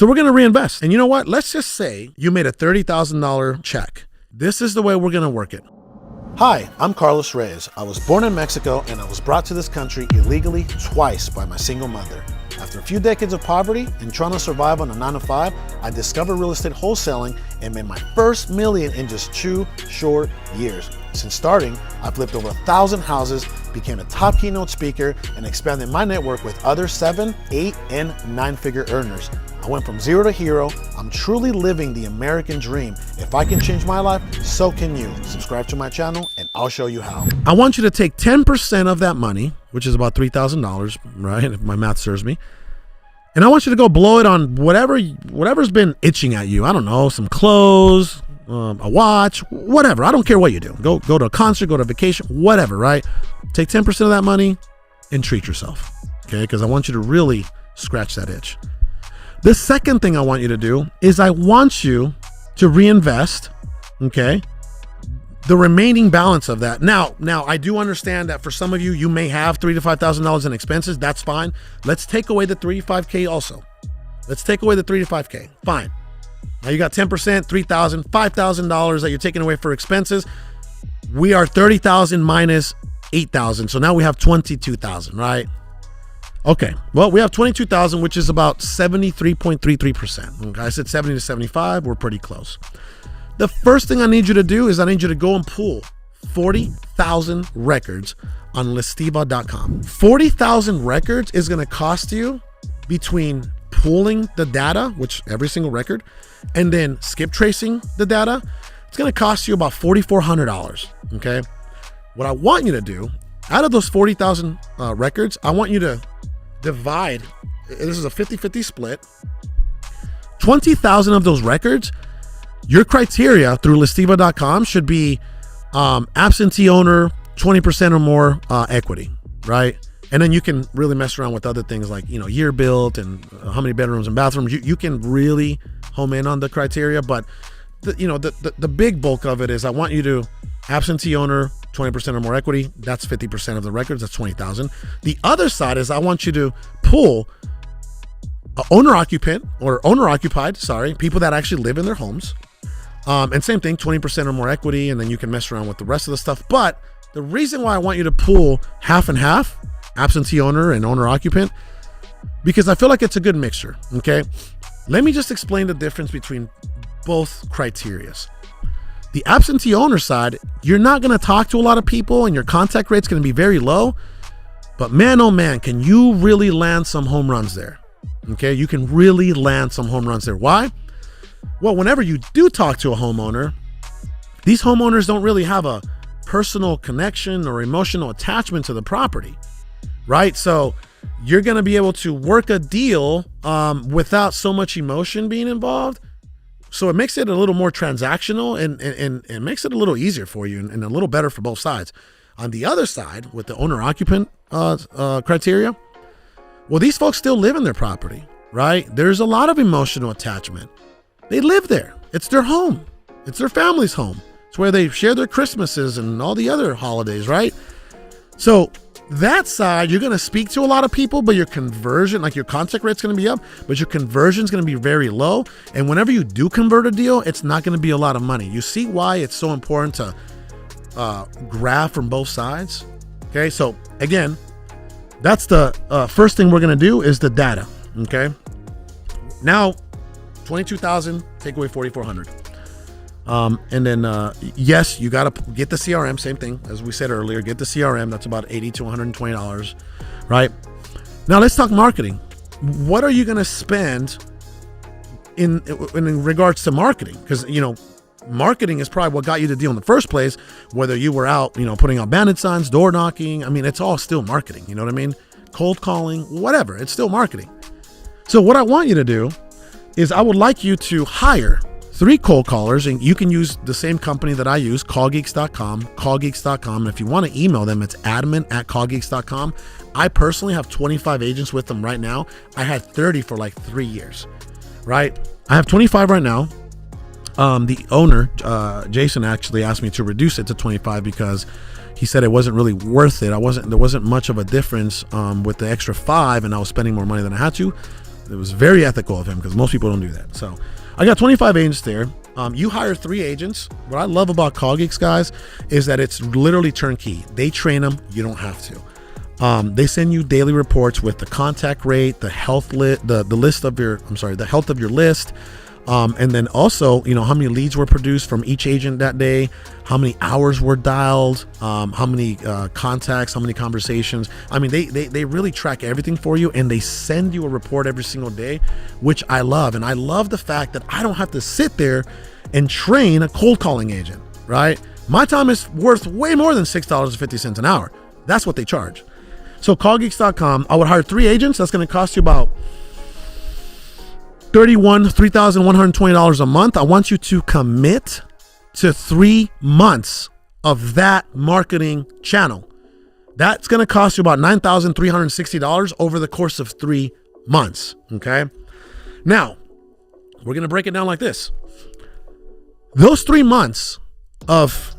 So we're going to reinvest. And you know what? Let's just say you made a $30,000 check. This is the way we're going to work it. Hi, I'm Carlos Reyes. I was born in Mexico and I was brought to this country illegally twice by my single mother. After a few decades of poverty and trying to survive on a 9-to-5, I discovered real estate wholesaling and made my first million in just 2 short years. Since starting, I've flipped over 1,000 houses, became a top keynote speaker, and expanded my network with other 7, 8, and 9-figure earners. I went from zero to hero. I'm truly living the American dream. If I can change my life, so can you. Subscribe to my channel and I'll show you how. I want you to take 10% of that money, which is about $3,000, right? If my math serves me. And I want you to go blow it on whatever's been itching at you. I don't know, some clothes, a watch, whatever. I don't care what you do. Go to a concert, go to a vacation, whatever, right? Take 10% of that money and treat yourself, okay? Because I want you to really scratch that itch. The second thing I want you to do is I want you to reinvest, okay, the remaining balance of that. Now I do understand that for some of you, you may have $3,000 to $5,000 in expenses. That's fine. Let's take away the $3,000 to $5,000 also. Let's take away the $3,000 to $5,000. Fine. Now you got 10%, $3,000, $5,000 that you're taking away for expenses. We are $30,000 minus $8,000. So now we have $22,000, right? Okay, well, we have 22,000, which is about 73.33%. Okay, I said 70 to 75. We're pretty close. The first thing I need you to do is I need you to go and pull 40,000 records on listiva.com. 40,000 records is going to cost you between pulling the data, which every single record, and then skip tracing the data. It's going to cost you about $4,400. Okay, what I want you to do out of those 40,000 records, I want you to divide. This is a 50-50 split. 20,000 of those records, your criteria through listiva.com should be absentee owner, 20% or more equity, right? And then you can really mess around with other things like, year built and how many bedrooms and bathrooms. You can really home in on the criteria, but the big bulk of it is I want you to absentee owner, 20% or more equity. That's 50% of the records. That's 20,000. The other side is I want you to pull owner-occupied, people that actually live in their homes. And same thing, 20% or more equity, and then you can mess around with the rest of the stuff. But the reason why I want you to pull half and half, absentee owner and owner-occupant, because I feel like it's a good mixture, okay? Let me just explain the difference between both criterias. The absentee owner side, you're not going to talk to a lot of people and your contact rate's going to be very low, but man, oh man, can you really land some home runs there? Okay, you can really land some home runs there. Why? Well, whenever you do talk to a homeowner, these homeowners don't really have a personal connection or emotional attachment to the property, right? So you're going to be able to work a deal without so much emotion being involved. So it makes it a little more transactional and makes it a little easier for you and a little better for both sides. On the other side, with the owner-occupant criteria, well, these folks still live in their property, right? There's a lot of emotional attachment. They live there. It's their home. It's their family's home. It's where they share their Christmases and all the other holidays, right? So that side, you're going to speak to a lot of people, but your conversion, like your contact rate's going to be up, but your conversion is going to be very low. And whenever you do convert a deal, it's not going to be a lot of money. You see why it's so important to grab from both sides? Okay, so again, that's the first thing we're going to do is the data, okay? Now, 22,000, take away 4,400. And then, yes, you got to get the CRM, same thing as we said earlier, get the CRM. That's about $80 to $120, right? Now let's talk marketing. What are you going to spend in regards to marketing? Because, marketing is probably what got you the deal in the first place, whether you were out, putting out bandit signs, door knocking. I mean, it's all still marketing. You know what I mean? Cold calling, whatever. It's still marketing. So what I want you to do is I would like you to hire 3 cold callers, and you can use the same company that I use, callgeeks.com. And if you want to email them, it's admin@callgeeks.com. I personally have 25 agents with them right now. I had 30 for like 3 years, right? I have 25 right now. The owner, Jason, actually asked me to reduce it to 25 because he said it wasn't really worth it. There wasn't much of a difference with the extra 5, and I was spending more money than I had to. It was very ethical of him because most people don't do that. So I got 25 agents there. You hire 3 agents. What I love about Call Geeks, guys, is that it's literally turnkey. They train them. You don't have to. They send you daily reports with the contact rate, the health the health of your list. And then also, how many leads were produced from each agent that day, how many hours were dialed, how many contacts, how many conversations. I mean, they really track everything for you, and they send you a report every single day, which I love. And I love the fact that I don't have to sit there and train a cold calling agent, right? My time is worth way more than $6.50 an hour. That's what they charge. So callgeeks.com, I would hire 3 agents. That's going to cost you about $3,120 a month. I want you to commit to 3 months of that marketing channel. That's going to cost you about $9,360 over the course of 3 months. Okay. Now we're going to break it down like this. Those 3 months of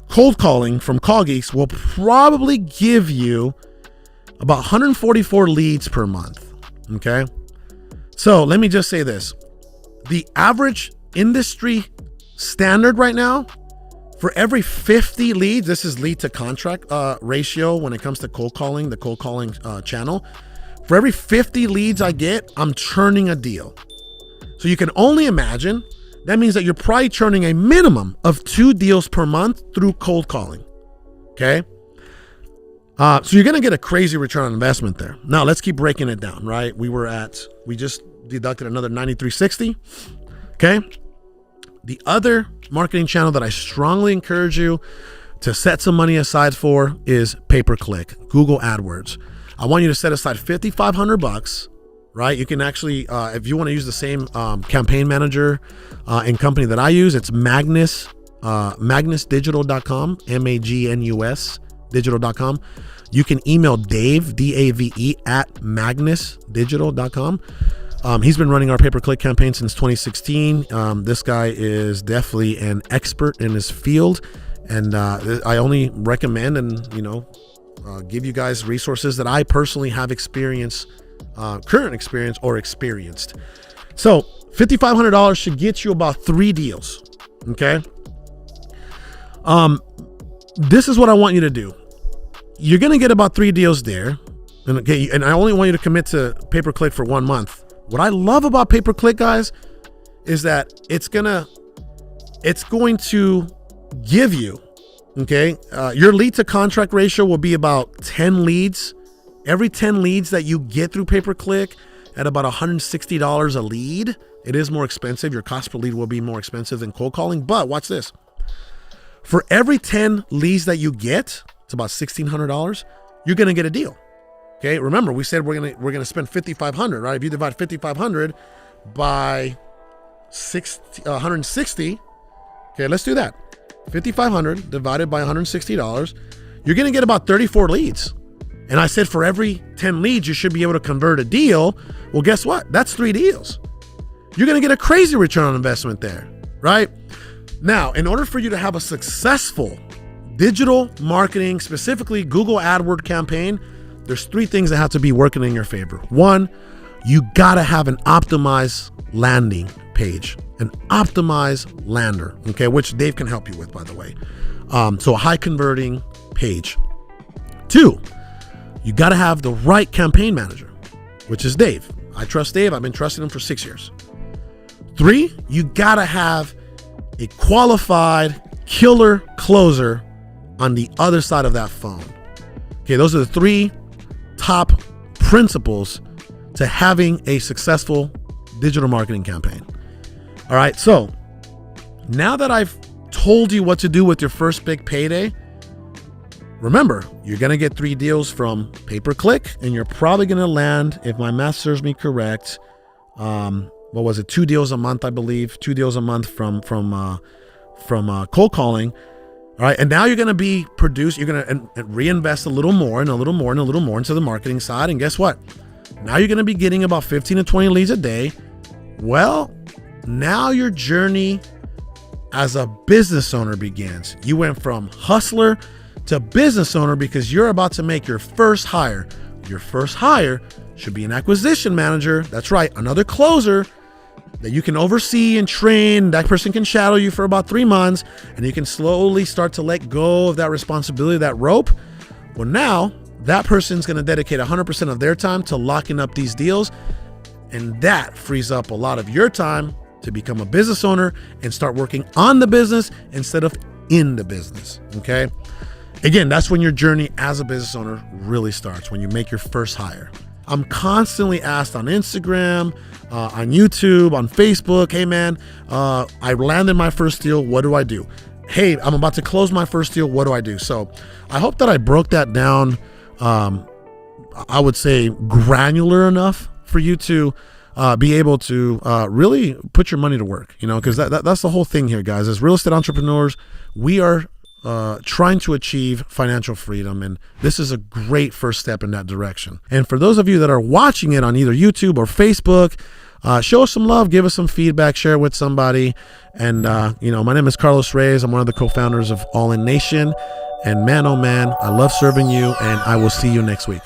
cold calling from Call Geeks will probably give you about 144 leads per month. Okay. So let me just say this. The average industry standard right now, for every 50 leads, this is lead to contract ratio when it comes to cold calling, the cold calling channel. For every 50 leads I get, I'm churning a deal. So you can only imagine, that means that you're probably churning a minimum of 2 deals per month through cold calling. Okay. So you're going to get a crazy return on investment there. Now let's keep breaking it down, right? We just deducted another $93.60. Okay. The other marketing channel that I strongly encourage you to set some money aside for is pay-per-click, Google AdWords. I want you to set aside $5,500, right? You can actually, if you want to use the same campaign manager and company that I use, it's Magnus, magnusdigital.com, MAGNUS digital.com. You can email Dave, DAVE, at magnusdigital.com. He's been running our pay-per-click campaign since 2016. This guy is definitely an expert in his field, and I only recommend and give you guys resources that I personally have current experience or experienced. So $5,500 should get you about 3 deals. Okay. This is what I want you to do. You're going to get about 3 deals there. And I only want you to commit to pay-per-click for 1 month. What I love about pay-per-click, guys, is that it's going to give you, okay, your lead to contract ratio will be about 10 leads. Every 10 leads that you get through pay-per-click at about $160 a lead. It is more expensive. Your cost per lead will be more expensive than cold calling. But watch this. For every 10 leads that you get, it's about $1,600. You're going to get a deal. Okay. Remember, we said we're going to spend $5,500, right? If you divide $5,500 by 160. Okay. Let's do that. $5,500 divided by $160. You're going to get about 34 leads. And I said, for every 10 leads, you should be able to convert a deal. Well, guess what? That's 3 deals. You're going to get a crazy return on investment there, right? Now, in order for you to have a successful digital marketing, specifically Google AdWords campaign, there's 3 things that have to be working in your favor. 1, you got to have an optimized landing page, an optimized lander, okay, which Dave can help you with, by the way. So a high converting page. 2, you got to have the right campaign manager, which is Dave. I trust Dave. I've been trusting him for 6 years. 3, you got to have a qualified killer closer on the other side of that phone. Okay, those are the 3 top principles to having a successful digital marketing campaign. All right, so now that I've told you what to do with your first big payday, remember, you're going to get 3 deals from pay-per-click, and you're probably going to land, if my math serves me correct, 2 deals a month, I believe, 2 deals a month from cold calling. All right. And now you're going to be produced. You're going to reinvest a little more and a little more and a little more into the marketing side. And guess what? Now you're going to be getting about 15 to 20 leads a day. Well, now your journey as a business owner begins. You went from hustler to business owner because you're about to make your first hire. Your first hire should be an acquisition manager. That's right, another closer that you can oversee and train. That person can shadow you for about 3 months, and you can slowly start to let go of that responsibility, that rope. Well, now that person's going to dedicate 100% of their time to locking up these deals, and that frees up a lot of your time to become a business owner and start working on the business instead of in the business. Okay. Again, that's when your journey as a business owner really starts, when you make your first hire. I'm constantly asked on Instagram, on YouTube, on Facebook, hey man, I landed my first deal. What do I do? Hey, I'm about to close my first deal. What do I do? So I hope that I broke that down, I would say granular enough for you to be able to really put your money to work, because that's the whole thing here, guys. As real estate entrepreneurs, we are trying to achieve financial freedom, and this is a great first step in that direction. And for those of you that are watching it on either YouTube or Facebook, show us some love, give us some feedback, share it with somebody. And my name is Carlos Reyes. I'm one of the co-founders of All In Nation, and man, oh man, I love serving you, and I will see you next week.